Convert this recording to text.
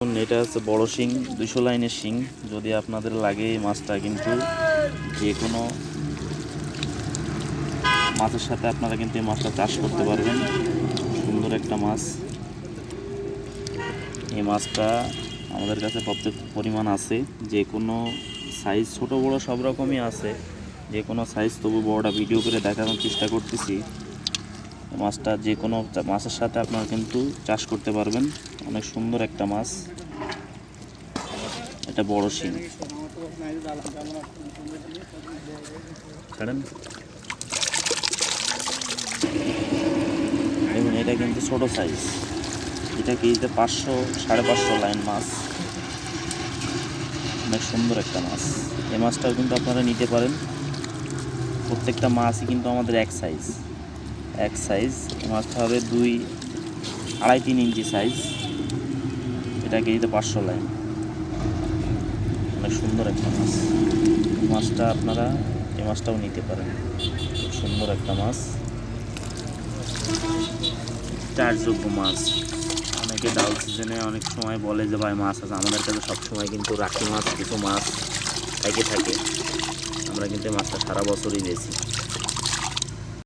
এটা হচ্ছে বড় শিং 200 লাইনের শিং। যদি আপনাদের লাগে এই মাছটা কিন্তু যে কোনো মাছের সাথে আপনারা কিন্তু এই মাছটা চাষ করতে পারবেন। সুন্দর একটা মাছ। এই মাছটা আমাদের কাছে পর্যাপ্ত পরিমাণ আছে, যে কোনো সাইজ ছোট বড় সব রকমই আছে, যে কোনো সাইজ। তবু বড়টা ভিডিও করে দেখানোর চেষ্টা করতেছি। মাছটা যে কোনো মাছের সাথে আপনারা কিন্তু চাষ করতে পারবেন। অনেক সুন্দর একটা মাছ। এটা বড় শিং। ছাড়েন, দেখুন এটা কিন্তু ছোট সাইজ। এটা কেজিতে 500 550 লাইন মাছ। অনেক সুন্দর একটা মাছ। এই মাছটাও কিন্তু আপনারা নিতে পারেন। প্রত্যেকটা মাছই কিন্তু আমাদের এক সাইজ। এই মাছটা হবে 2-2.5-3 ইঞ্চি সাইজ। এটা কেজিতে 500 লাইন। অনেক সুন্দর একটা মাছ। মাছটা আপনারা এই মাছটাও নিতে পারেন। খুব সুন্দর একটা মাছ, চাষযোগ্য মাছ। অনেকে ডাউল সিজনে অনেক সময় বলে যে ভাই মাছ আছে, আমাদের কাছে সবসময় কিন্তু রাখি মাছ কিছু মাছ থাকে। আমরা কিন্তু এই মাছটা সারা বছরই বেচি।